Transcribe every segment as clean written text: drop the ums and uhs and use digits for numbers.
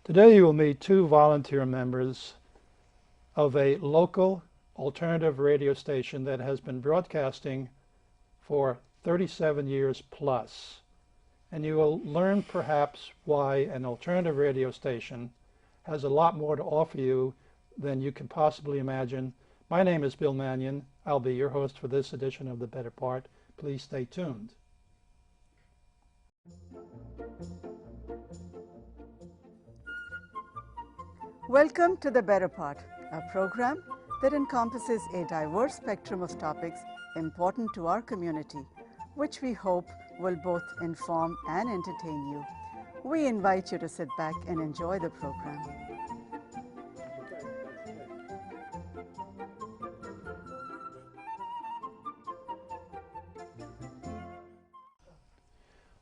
Today you will meet two volunteer members of a local alternative radio station that has been broadcasting for 37 years plus. And you will learn perhaps why an alternative radio station has a lot more to offer you than you can possibly imagine. My name is Bill Mannion. I'll be your host for this edition of The Better Part. Please stay tuned. Welcome to The Better Part, a program that encompasses a diverse spectrum of topics important to our community, which we hope will both inform and entertain you. We invite you to sit back and enjoy the program.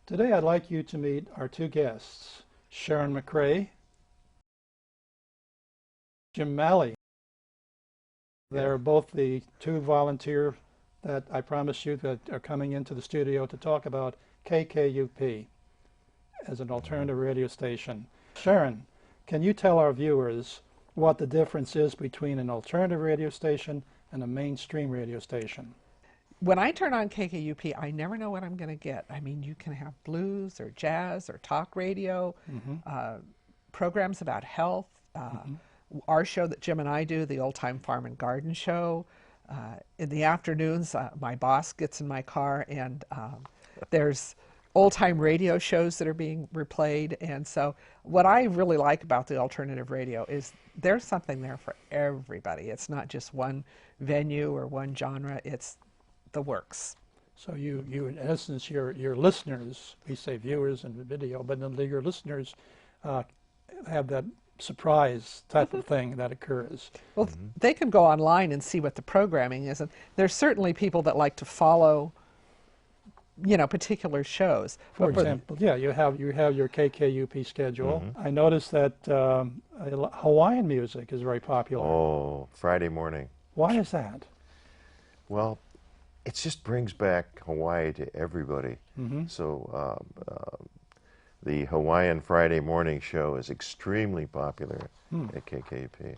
Today I'd like you to meet our two guests, Sharon McCrae, Jim Malley. They're both the two volunteers that I promised you that are coming into the studio to talk about KKUP as an alternative radio station. Sharon, can you tell our viewers what the difference is between an alternative radio station and a mainstream radio station? When I turn on KKUP, I never know what I'm going to get. I mean, you can have blues or jazz or talk radio, programs about health, our show that Jim and I do, the Old Time Farm and Garden Show. In the afternoons, my boss gets in my car and there's old time radio shows that are being replayed. And so what I really like about the alternative radio is there's something there for everybody. It's not just one venue or one genre, it's the works. So you in essence, your listeners, we say viewers in the video, but your listeners have that surprise type of thing that occurs. Well, they can go online and see what the programming is, and there's certainly people that like to follow, you know, particular shows. For example, yeah, you have your KKUP schedule. I noticed that Hawaiian music is very popular. Oh, Friday morning. Why is that? Well, it just brings back Hawaii to everybody. So the Hawaiian Friday morning show is extremely popular at KKUP.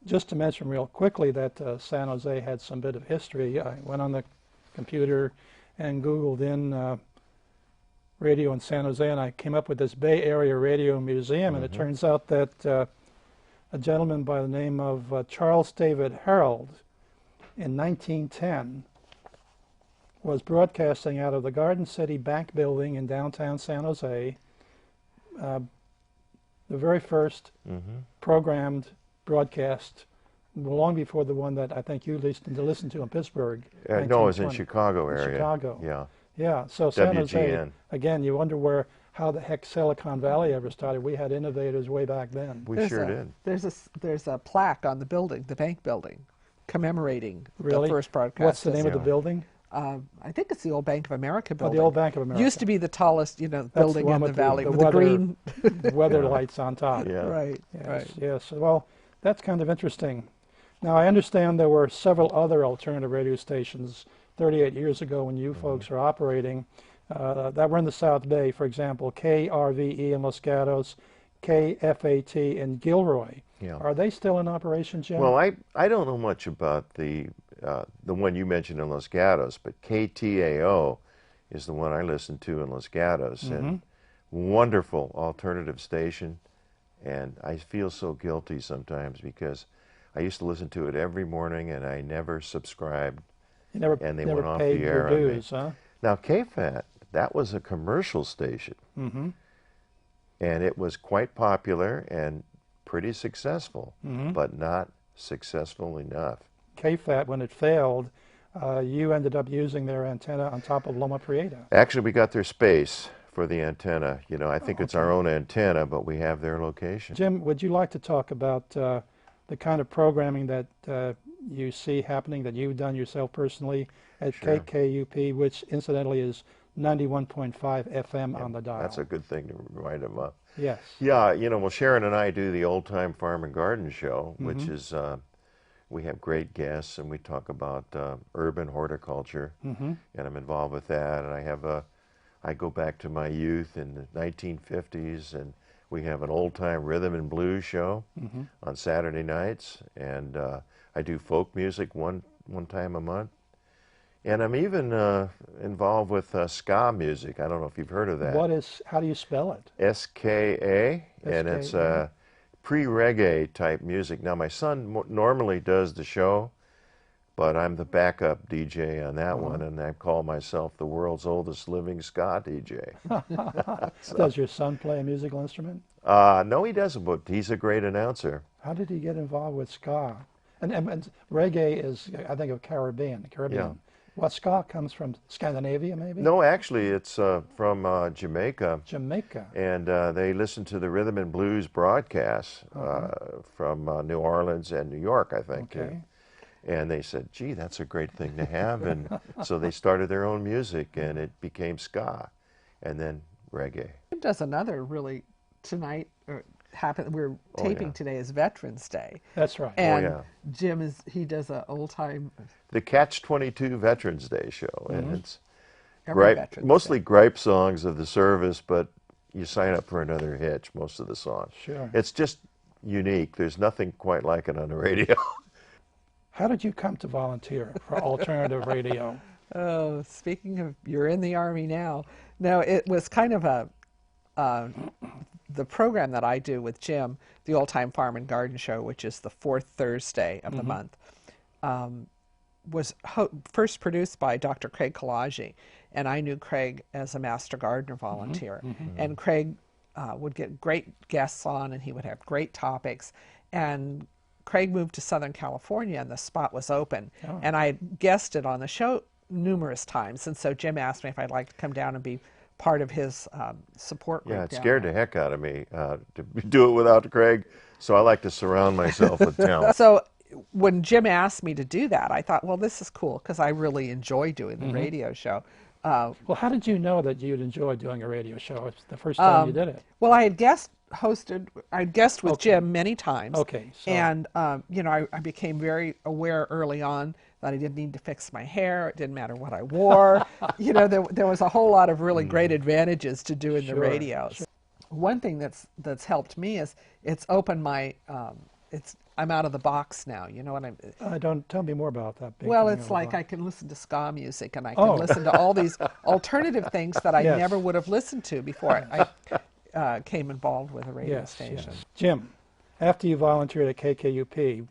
Just to mention real quickly that San Jose had some bit of history. I went on the computer and Googled in radio in San Jose, and I came up with this Bay Area Radio Museum, and it turns out that a gentleman by the name of Charles David Harold in 1910 was broadcasting out of the Garden City Bank Building in downtown San Jose, the very first programmed broadcast, long before the one that I think you listened to in Pittsburgh. No, it was in Chicago area. Chicago. Yeah. Yeah, so San Jose, WGN. again, you wonder how the heck Silicon Valley ever started. We had innovators way back then. We sure did. There's a plaque on the building, the bank building, commemorating Really? the first broadcast. What's the name of the building? I think it's the old Bank of America building. The old Bank of America. Used to be the tallest, you know, building in the valley with the weather, green. weather lights on top. Yeah. Right, Yes, right. yes. Well, that's kind of interesting. Now, I understand there were several other alternative radio stations 38 years ago when you folks were operating that were in the South Bay. For example, KRVE in Los Gatos, KFAT in Gilroy. Yeah. Are they still in operation, Jim? Well, I don't know much about the one you mentioned in Los Gatos, but KTAO is the one I listen to in Los Gatos, and wonderful alternative station. And I feel so guilty sometimes because I used to listen to it every morning, and I never subscribed. you never, and they never went off paid the your air on me. dues, huh? Now, KFAT, that was a commercial station, and it was quite popular and pretty successful, but not successful enough. KFAT, when it failed, you ended up using their antenna on top of Loma Prieta. Actually, we got their space for the antenna. You know, I think it's our own antenna, but we have their location. Jim, would you like to talk about the kind of programming that you see happening, that you've done yourself personally at Sure. KKUP, which incidentally is 91.5 FM on the dial? That's a good thing to remind them of. Yes. Yeah, you know, well, Sharon and I do the Old Time Farm and Garden Show, which is, we have great guests, and we talk about urban horticulture, and I'm involved with that. And I have I go back to my youth in the 1950s, and We have an old-time rhythm and blues show on Saturday nights, and I do folk music one time a month. And I'm even involved with ska music. I don't know if you've heard of that. How do you spell it? SKA, and it's pre-reggae type music. Now, my son normally does the show, but I'm the backup DJ on that one, and I call myself the world's oldest living ska DJ. Does your son play a musical instrument? No, he doesn't, but he's a great announcer. How did he get involved with ska? And reggae is, I think, of Caribbean. Yeah. What, ska comes from Scandinavia, maybe? No, actually, it's from Jamaica. Jamaica. And they listen to the rhythm and blues broadcasts from New Orleans and New York, I think, too. And they said, gee, that's a great thing to have. And so they started their own music, and it became ska, and then reggae. Jim does another really tonight, we're taping today is Veterans Day. That's right. And Jim he does an old time. The Catch-22 Veterans Day show, and it's mostly gripe songs of the service, but you sign up for another hitch, most of the songs. Sure. It's just unique. There's nothing quite like it on the radio. How did you come to volunteer for alternative radio? Oh, speaking of, you're in the Army now. No, it was kind of the program that I do with Jim, the Old Time Farm and Garden Show, which is the fourth Thursday of the month, was first produced by Dr. Craig Kalaji, and I knew Craig as a Master Gardener volunteer. And Craig would get great guests on, and he would have great topics. And Craig moved to Southern California, and the spot was open. And I had guested on the show numerous times, and so Jim asked me if I'd like to come down and be part of his support group. Yeah, it scared the heck out of me to do it without Craig, so I like to surround myself with talent. So when Jim asked me to do that, I thought, well, this is cool, because I really enjoy doing the radio show. Well, how did you know that you'd enjoy doing a radio show? It's the first time you did it. Well, I had guest with Jim many times. Okay. So. And, you know, I became very aware early on that I didn't need to fix my hair. It didn't matter what I wore. You know, there was a whole lot of really great advantages to doing the radio. Sure. One thing that's helped me is it's opened my, I'm out of the box now, you know what don't tell me more about that. Well, it's like I can listen to ska music, and I can listen to all these alternative things that I never would have listened to before I came involved with a radio station. Yes. Jim, after you volunteered at KKUP,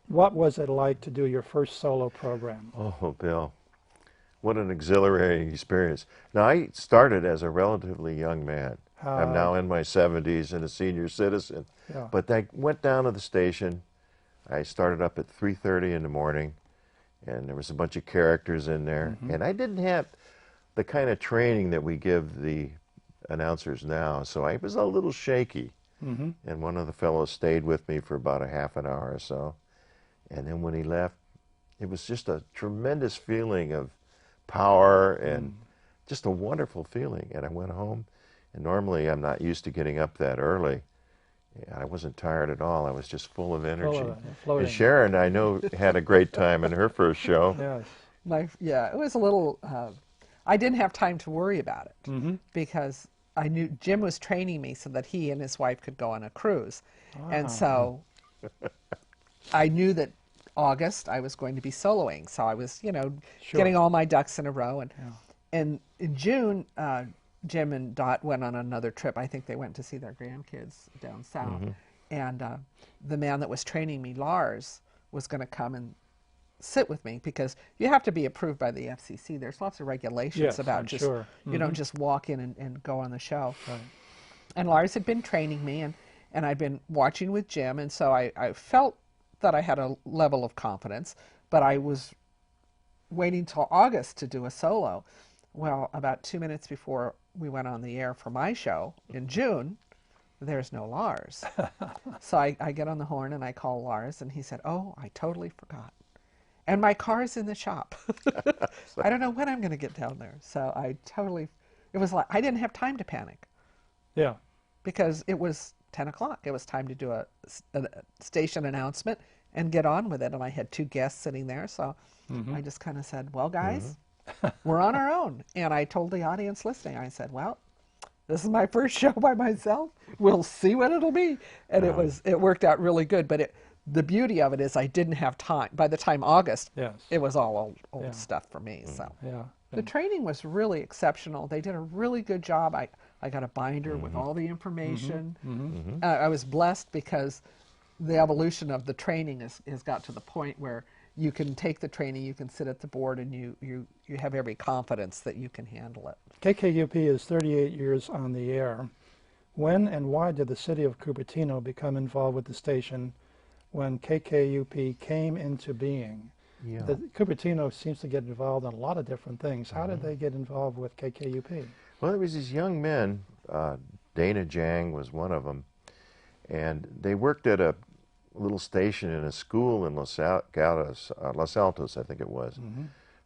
what was it like to do your first solo program? Oh, Bill, what an exhilarating experience. Now, I started as a relatively young man. I'm now in my 70s and a senior citizen. Yeah. But I went down to the station. I started up at 3:30 in the morning, and there was a bunch of characters in there. And I didn't have the kind of training that we give the announcers now, so I was a little shaky. And one of the fellows stayed with me for about a half an hour or so. And then when he left, it was just a tremendous feeling of power and just a wonderful feeling. And I went home, and normally I'm not used to getting up that early. I wasn't tired at all. I was just full of energy. And Sharon, I know, had a great time in her first show. Yes. It was a little, I didn't have time to worry about it because I knew Jim was training me so that he and his wife could go on a cruise. And so I knew that August I was going to be soloing. So I was, you know, getting all my ducks in a row. And in June, Jim and Dot went on another trip. I think they went to see their grandkids down south. And the man that was training me, Lars, was going to come and sit with me because you have to be approved by the FCC. There's lots of regulations about just, you don't just walk in and go on the show. Right. And Lars had been training me, and I'd been watching with Jim, and so I felt that I had a level of confidence, but I was waiting till August to do a solo. Well, about 2 minutes before we went on the air for my show in June, there's no Lars. So I get on the horn and I call Lars, and he said, oh, I totally forgot. And my car's in the shop. I don't know when I'm going to get down there. So it was like, I didn't have time to panic. Yeah. Because it was 10 o'clock. It was time to do a station announcement and get on with it. And I had 2 guests sitting there. So I just kind of said, well, guys, we're on our own. And I told the audience listening, I said, well, this is my first show by myself. we'll see what it'll be. And it worked out really good. But the beauty of it is I didn't have time. By the time August, Yes. it was all old Yeah. stuff for me. So Yeah. the training was really exceptional. They did a really good job. I got a binder with all the information. I was blessed because the evolution of the training has got to the point where you can take the training, you can sit at the board, and you have every confidence that you can handle it. KKUP is 38 years on the air. When and why did the city of Cupertino become involved with the station when KKUP came into being? Yeah. Cupertino seems to get involved in a lot of different things. How did they get involved with KKUP? Well, there was these young men. Dana Jang was one of them, and they worked at a little station in a school in Los Altos, I think it was.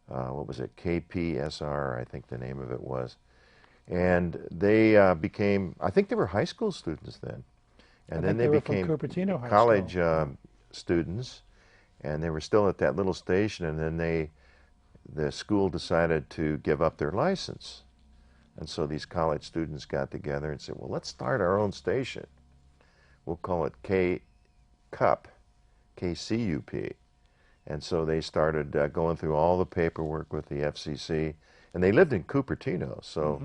What was it? KPSR, I think the name of it was. And they became, I think they were high school students then. And then they became Cupertino High college School. students, and they were still at that little station, and then the school decided to give up their license. And so these college students got together and said, well, let's start our own station. We'll call it KKUP, KCUP. And so they started going through all the paperwork with the FCC. And they lived in Cupertino, so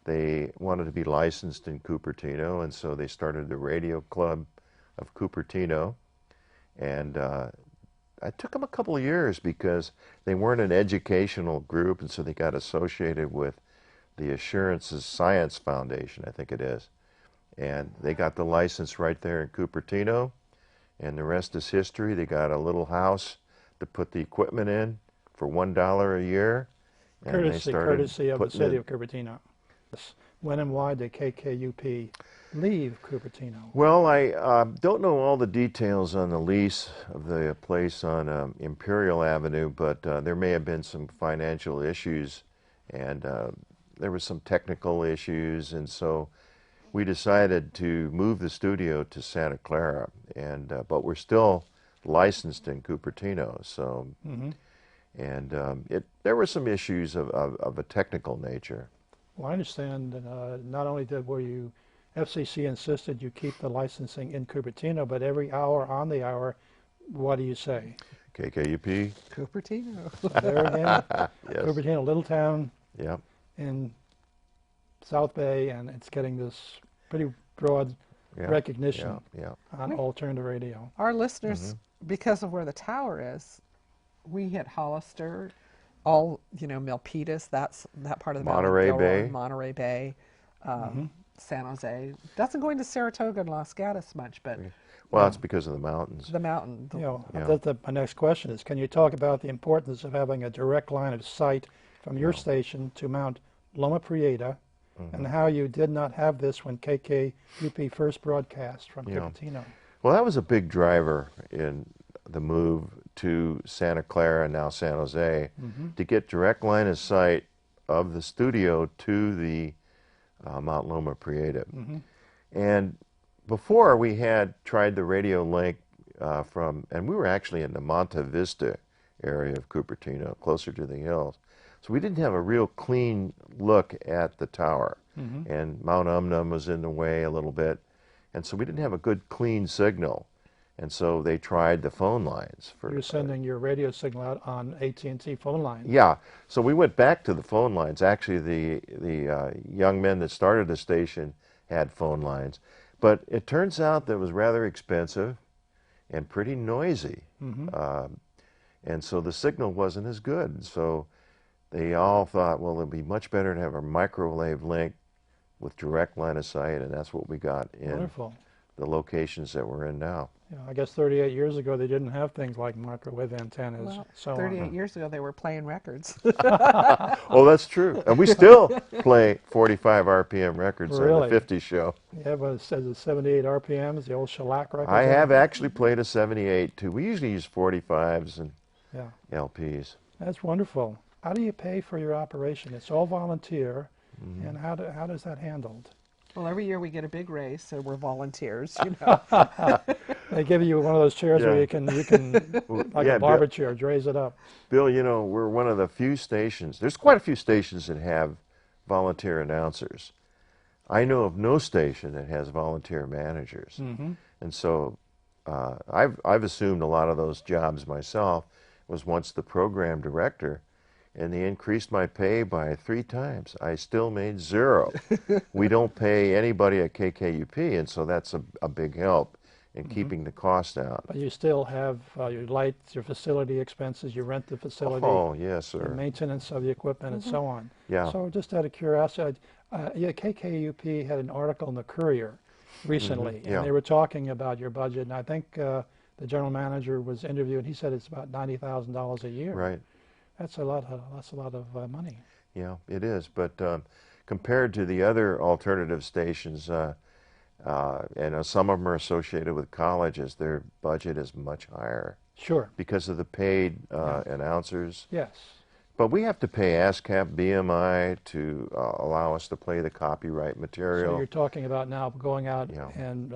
they wanted to be licensed in Cupertino. And so they started the Radio Club of Cupertino. And it took them a couple of years because they weren't an educational group, and so they got associated with the Assurances Science Foundation, I think it is. And they got the license right there in Cupertino, and the rest is history. They got a little house to put the equipment in for $1 a year. And Courtesy of the city of Cupertino. When and why did KKUP leave Cupertino? Well, I don't know all the details on the lease of the place on Imperial Avenue, but there may have been some financial issues, and there was some technical issues, and so we decided to move the studio to Santa Clara, and but we're still licensed in Cupertino. So, and there were some issues of a technical nature. Well, I understand that not only were you, FCC insisted you keep the licensing in Cupertino, but every hour on the hour, what do you say? KKUP. Cupertino. There again, Yes. Cupertino, little town Yep. in South Bay, and it's getting this pretty broad Yeah. recognition Yeah. on alternative radio. Our listeners, because of where the tower is, we hit Hollister, all, Milpitas, that part of the Monterey Valley, Bay. Gilroy, Monterey Bay, San Jose. Doesn't go into Saratoga and Los Gatos much, but Well, it's because of the mountains. the mountain. My next question is, can you talk about the importance of having a direct line of sight from your station to Mount Loma Prieta, and how you did not have this when KKUP first broadcast from Cupertino? Well, that was a big driver in the move to Santa Clara and now San Jose to get direct line of sight of the studio to the Mount Loma Prieta. And before we had tried the radio link and we were actually in the Monte Vista area of Cupertino, closer to the hills. So we didn't have a real clean look at the tower. And Mount Umnum was in the way a little bit. And so we didn't have a good clean signal. And so they tried the phone lines. You're sending your radio signal out on AT&T phone lines. Yeah, so we went back to the phone lines. Actually, the young men that started the station had phone lines. But it turns out that it was rather expensive and pretty noisy. And so the signal wasn't as good. So they all thought, well, it'd be much better to have a microwave link with direct line of sight, and that's what we got in Wonderful. the locations that we're in now. I guess 38 years ago they didn't have things like microwave antennas. Well, so 38 years ago, they were playing records. Oh, that's true. And we still play 45 RPM records on Really? the 50 show. Yeah, but it says it's 78 RPMs, the old shellac records. I have actually played a 78 too. We usually use 45s and Yeah, LPs. that's wonderful. How do you pay for your operation? It's all volunteer, and how does that handled? Well, every year we get a big raise, so we're volunteers, They give you one of those chairs where Yeah. you can like yeah, a barber chair, raise it up. Bill, we're one of the few stations. There's quite a few stations that have volunteer announcers. I know of no station that has volunteer managers. Mm-hmm. And so I've assumed a lot of those jobs myself, was once the program director, and they increased my pay by 3 times. I still made 0. We don't pay anybody at KKUP, and so that's a big help in keeping the cost down. But you still have your lights, your facility expenses, you rent the facility, Oh, yes, the sir. maintenance of the equipment, and so on. Yeah. So just out of curiosity, yeah, KKUP had an article in the Courier recently, Yeah. and they were talking about your budget, and I think the general manager was interviewed, and he said it's about $90,000 a year. Right. That's a lot of money. Yeah, it is. But compared to the other alternative stations, and some of them are associated with colleges, their budget is much higher Sure. because of the paid announcers. Yes. But we have to pay ASCAP, BMI to allow us to play the copyright material. So you're talking about now going out Yeah. and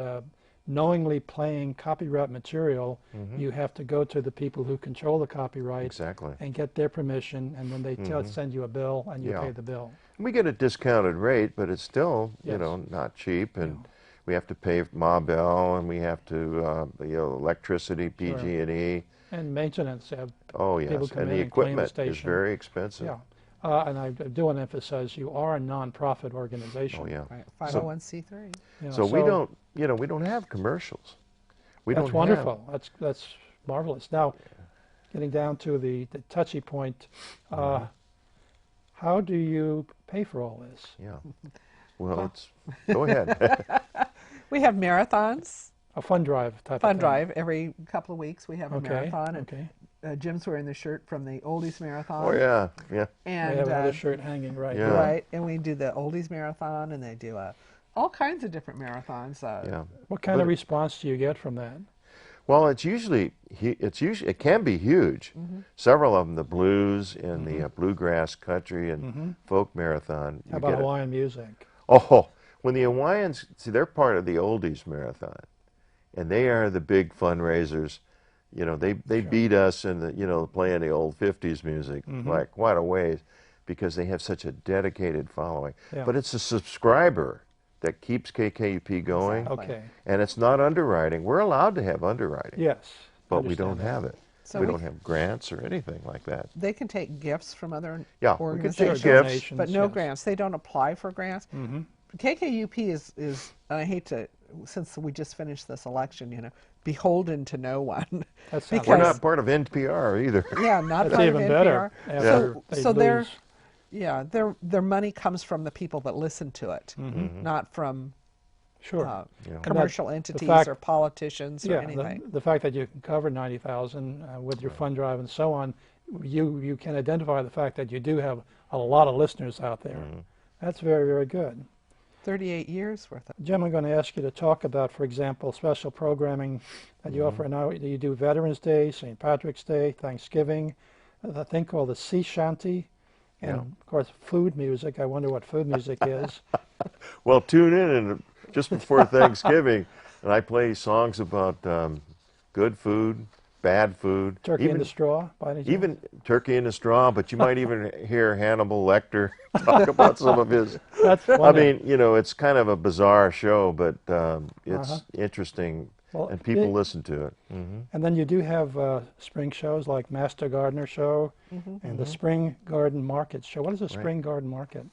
knowingly playing copyright material. You have to go to the people who control the copyright Exactly. and get their permission, and then they send you a bill, and you Yeah. pay the bill. We get a discounted rate, but it's still, you Yes. know, not cheap. And we have to pay Ma Bell, and we have to, electricity, PG&E. And maintenance. Oh, People yes. come And in the and clean the equipment is station. very expensive. Yeah. And I do want to emphasize you are a non-profit organization. Oh, yeah. Right. 501c3. You know, So we don't, we don't have commercials. We That's don't wonderful. That's marvelous. Now, getting down to the touchy point, how do you pay for all this? Yeah. Well, go ahead. We have marathons, A fund drive type fund of thing. drive. Every couple of weeks we have a Okay. marathon. And Okay. Jim's wearing the shirt from the Oldies Marathon. Oh, yeah. Yeah. We And have another shirt hanging right Yeah. here. right, and we do the Oldies Marathon, and they do all kinds of different marathons. Yeah. What kind of But- response do you get from that? Well, it can be huge. Several of them, the blues and the bluegrass country and folk marathon. How you about get Hawaiian music? Oh, when the Hawaiians, see, they're part of the Oldies Marathon, and they are the big fundraisers. You know, they beat us in the, playing the old 50s music, like quite a ways, because they have such a dedicated following. Yeah. But it's a subscriber that keeps KKUP going, Exactly. Okay. and it's not underwriting. We're allowed to have underwriting, Yes. but we understand don't that. have it. So we we- don't have grants or anything like that. They can take gifts from other Yeah, we can organizations, take gifts. Donations, but no yes. grants. They don't apply for grants. KKUP is, and I hate to, since we just finished this election, beholden to no one. That sounds We're Because- not part of NPR either. Yeah, not That's part even of better. NPR. After they So their, lose. yeah, their money comes from the people that listen to it, not from Sure. Yeah. And that- commercial the entities fact- or politicians or Yeah, anything. the fact that you can cover 90,000 with your fund drive and so on, you can identify the fact that you do have a lot of listeners out there. That's very, very good. 38 years worth of. Jim, I'm going to ask you to talk about, for example, special programming that you offer now. You do Veterans Day, St. Patrick's Day, Thanksgiving, a thing called the sea shanty, and Yeah. of course food music. I wonder what food music is. Well, tune in and just before Thanksgiving, and I play songs about good food, bad food, Turkey in the straw, by any chance? even turkey in the straw. But you might even hear Hannibal Lecter talk about some of his. That's I wonderful. mean, it's kind of a bizarre show, but it's interesting, Well, and people it- listen to it. And then you do have spring shows like Master Gardener Show and the Spring Garden Market Show. What is a Spring Garden Market?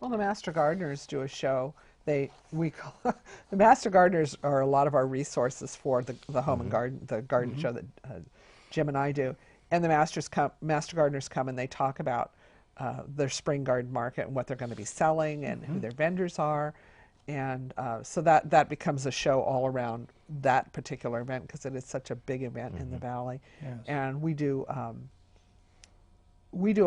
Well, the Master Gardeners do a show. We call the Master Gardeners are a lot of our resources for the home and garden, the garden show that Jim and I do. And the Master Gardeners come and they talk about their spring garden market and what they're going to be selling and who their vendors are. And so that becomes a show all around that particular event because it is such a big event in the valley. Yes. And we do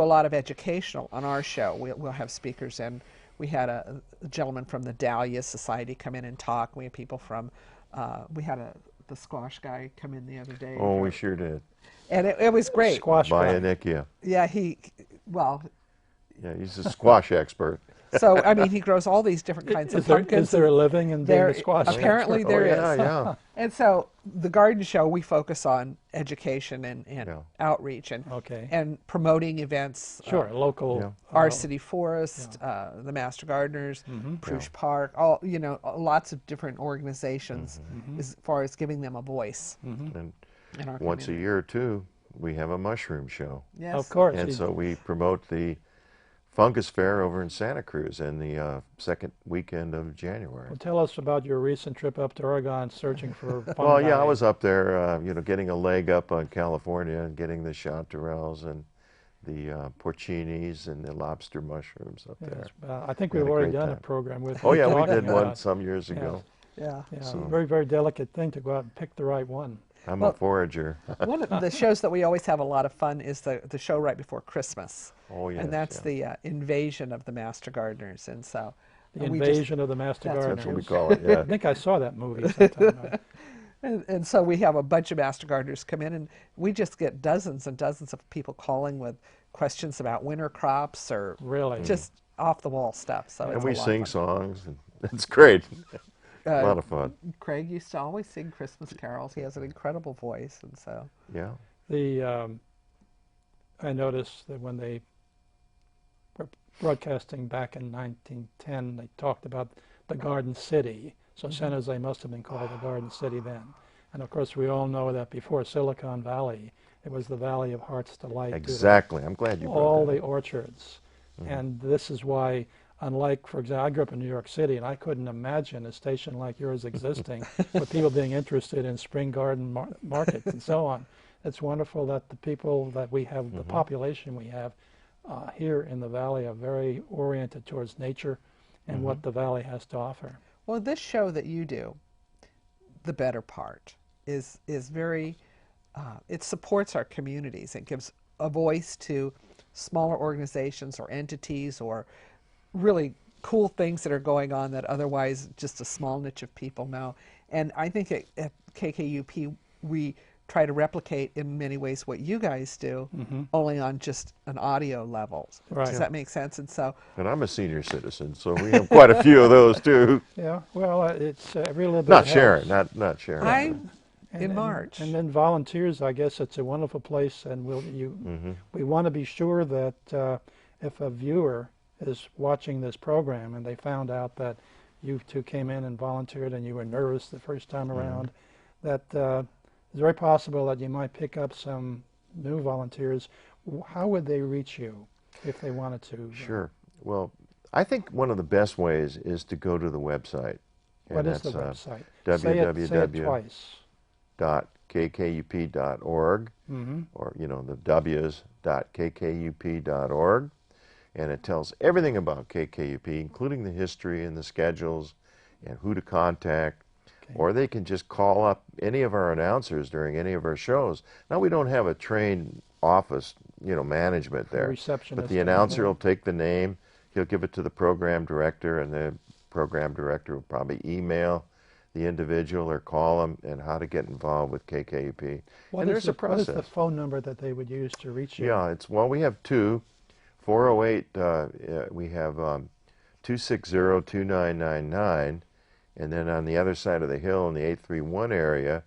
a lot of educational on our show. We'll have speakers, and we had a gentleman from the Dahlia Society come in and talk. We had people from, we had the squash guy come in the other day. Oh, we sure did. And it was great. Squash guy. Bionicia. Yeah, Yeah, he's a squash expert. So, I mean, he grows all these different kinds of pumpkins. Is there a living in being There, a squash? apparently Oh, there is. yeah, yeah. And so the garden show, we focus on education and Yeah. outreach and Okay. and promoting events. Sure, local. Yeah. Our City Forest, the Master Gardeners, Prush Park, all lots of different organizations as far as giving them a voice And in our once a community. year, too, we have a mushroom show. Yes. Of course. And so we promote the Fungus Fair over in Santa Cruz in the second weekend of January. Well, tell us about your recent trip up to Oregon searching for fungi. Well, yeah, I was up there, getting a leg up on California and getting the chanterelles and the porcinis and the lobster mushrooms up there. Yes, I think We had we've a already great done a time. program with Oh, you yeah, we talking did one about- some years ago. Yeah. Yeah, So- very, very delicate thing to go out and pick the right one. I'm Well- a forager. One of the shows that we always have a lot of fun is the show right before Christmas. Oh, yes. And that's yeah. the invasion of the Master Gardeners. And so The we just- Invasion of the Master That's Gardeners. That's what we call it, yeah. I think I saw that movie sometime. And so we have a bunch of Master Gardeners come in, and we just get dozens and dozens of people calling with questions about winter crops or Really? just off the wall stuff. So And it's we a lot sing of fun. songs, and it's great. Uh, a lot of fun. Craig used to always sing Christmas carols. He has an incredible voice, and so Yeah. I noticed that when they were broadcasting back in 1910, they talked about the Garden City. So San Jose must have been called the Garden City then. And of course, we all know that before Silicon Valley, it was the Valley of Heart's Delight. due to Exactly. I'm glad you brought all that the up. orchards. And this is why, unlike, for example, I grew up in New York City, and I couldn't imagine a station like yours existing with people being interested in spring garden markets and so on. It's wonderful that the people that we have, the population we have here in the valley are very oriented towards nature and what the valley has to offer. well, this show that you do, The Better Part, is very. It supports our communities. It gives a voice to smaller organizations or entities or really cool things that are going on that otherwise just a small niche of people know. And I think at KKUP we try to replicate in many ways what you guys do, only on just an audio level. Right. Does that make sense? And so And I'm a senior citizen, so we have quite a few of those, too. Yeah, well, it's every little bit Not helps. Sharon, not Sharon. I'm in And- March. And then volunteers, I guess it's a wonderful place, and we want to be sure that if a viewer is watching this program and they found out that you two came in and volunteered and you were nervous the first time around, that it's very possible that you might pick up some new volunteers. How would they reach you if they wanted to? Sure. Well, I think one of the best ways is to go to the website. What and is the that's, website? Say it twice. .kkup.org, or the w's.kkup.org, and it tells everything about KKUP, including the history and the schedules and who to contact. Or they can just call up any of our announcers during any of our shows. Now, we don't have a trained office, management there, receptionist but the or announcer anything. will take the name, he'll give it to the program director, and the program director will probably email the individual or call them and how to get involved with KKUP. And there's a What is process. the phone number that they would use to reach you? Yeah, we have two. 408, we have 260-2999, and then on the other side of the hill in the 831 area,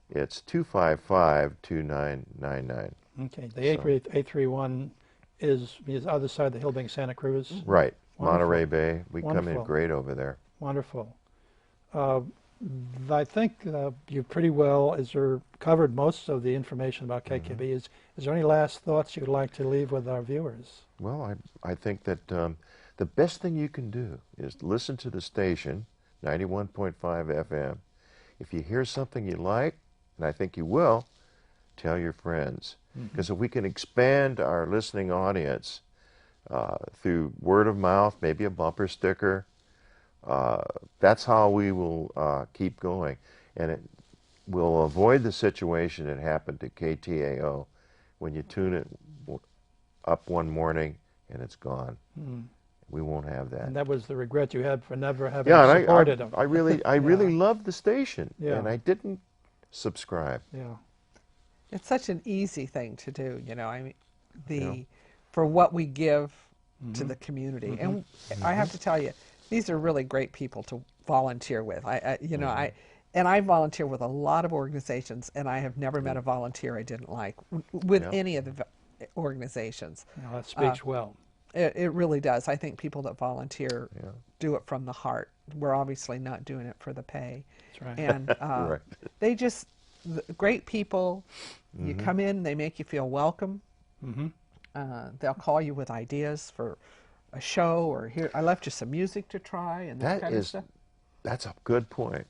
it's 255-2999. Okay, the 831 is the other side of the hill being Santa Cruz. Right, Wonderful. Monterey Bay. We come in Wonderful. great over there. Wonderful. I think you pretty well covered most of the information about KKB. Is there any last thoughts you'd like to leave with our viewers? Well, I think that the best thing you can do is listen to the station, 91.5 FM. If you hear something you like, and I think you will, tell your friends. Because if we can expand our listening audience through word of mouth, maybe a bumper sticker, that's how we will keep going. And it will avoid the situation that happened to KTAO when you tune it up one morning and it's gone. We won't have that. And that was the regret you had for never having Yeah, and supported them. I really loved the station, Yeah. and I didn't subscribe. Yeah. It's such an easy thing to do, I mean, for what we give to the community. And I have to tell you, these are really great people to volunteer with. I volunteer with a lot of organizations, and I have never met a volunteer I didn't like with any of the organizations. Now, that speaks well. It really does. I think people that volunteer do it from the heart. We're obviously not doing it for the pay. That's right. And Right. they just, great people. You come in, they make you feel welcome. They'll call you with ideas for a show, or here, I left you some music to try, and that kind of stuff. That's a good point.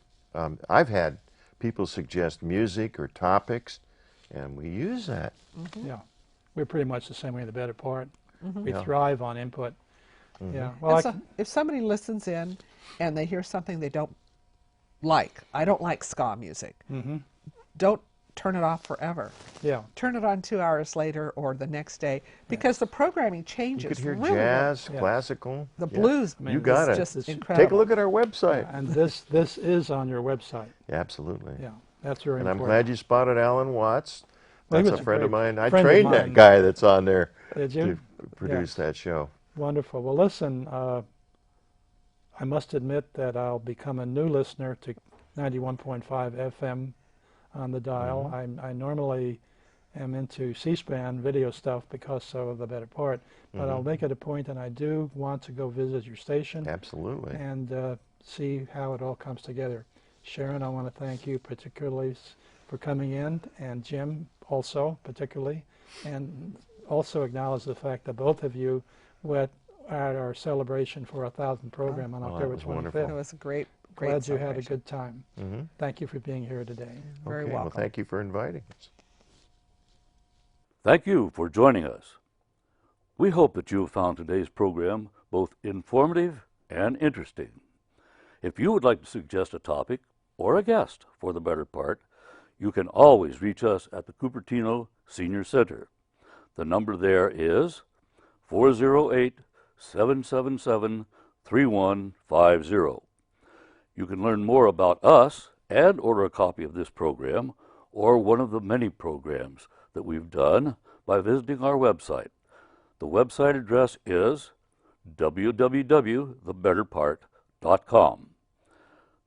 I've had people suggest music or topics, and we use that. Yeah. We're pretty much the same way, the better part. We Yeah. thrive on input. Yeah. Well, And so if somebody listens in and they hear something they don't like, I don't like ska music, don't turn it off forever. yeah. Turn it on 2 hours later or the next day, because the programming changes. You could hear really jazz, Yeah. classical. The Yeah. blues You got is it. just Take a incredible. Take a look at our website. And this is on your website. Absolutely. Yeah. That's very And I'm important. glad you spotted Alan Watts. Well, he That's was a a friend of great mine. I friend of trained that mine. guy that's on there Did you? to produce that show. Wonderful. Well, listen, I must admit that I'll become a new listener to 91.5 FM on the dial. I normally am into C-SPAN video stuff because of the better part, but I'll make it a point, and I do want to go visit your station Absolutely. and see how it all comes together. Sharon, I want to thank you particularly for coming in, and Jim also particularly, and also acknowledge the fact that both of you were at our celebration for our 1,000th program on Oh, that October was 25th. wonderful. It was a great Glad you had a celebration. good time. Thank you for being here today. Very Okay, welcome. well, thank you for inviting us. Thank you for joining us. We hope that you have found today's program both informative and interesting. If you would like to suggest a topic or a guest for the better part, you can always reach us at the Cupertino Senior Center. The number there is 408-777-3150. You can learn more about us and order a copy of this program or one of the many programs that we've done by visiting our website. The website address is www.thebetterpart.com.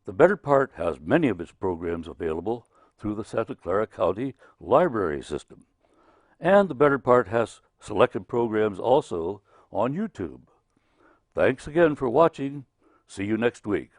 The Better Part has many of its programs available through the Santa Clara County Library System. And the Better Part has selected programs also on YouTube. Thanks again for watching. See you next week.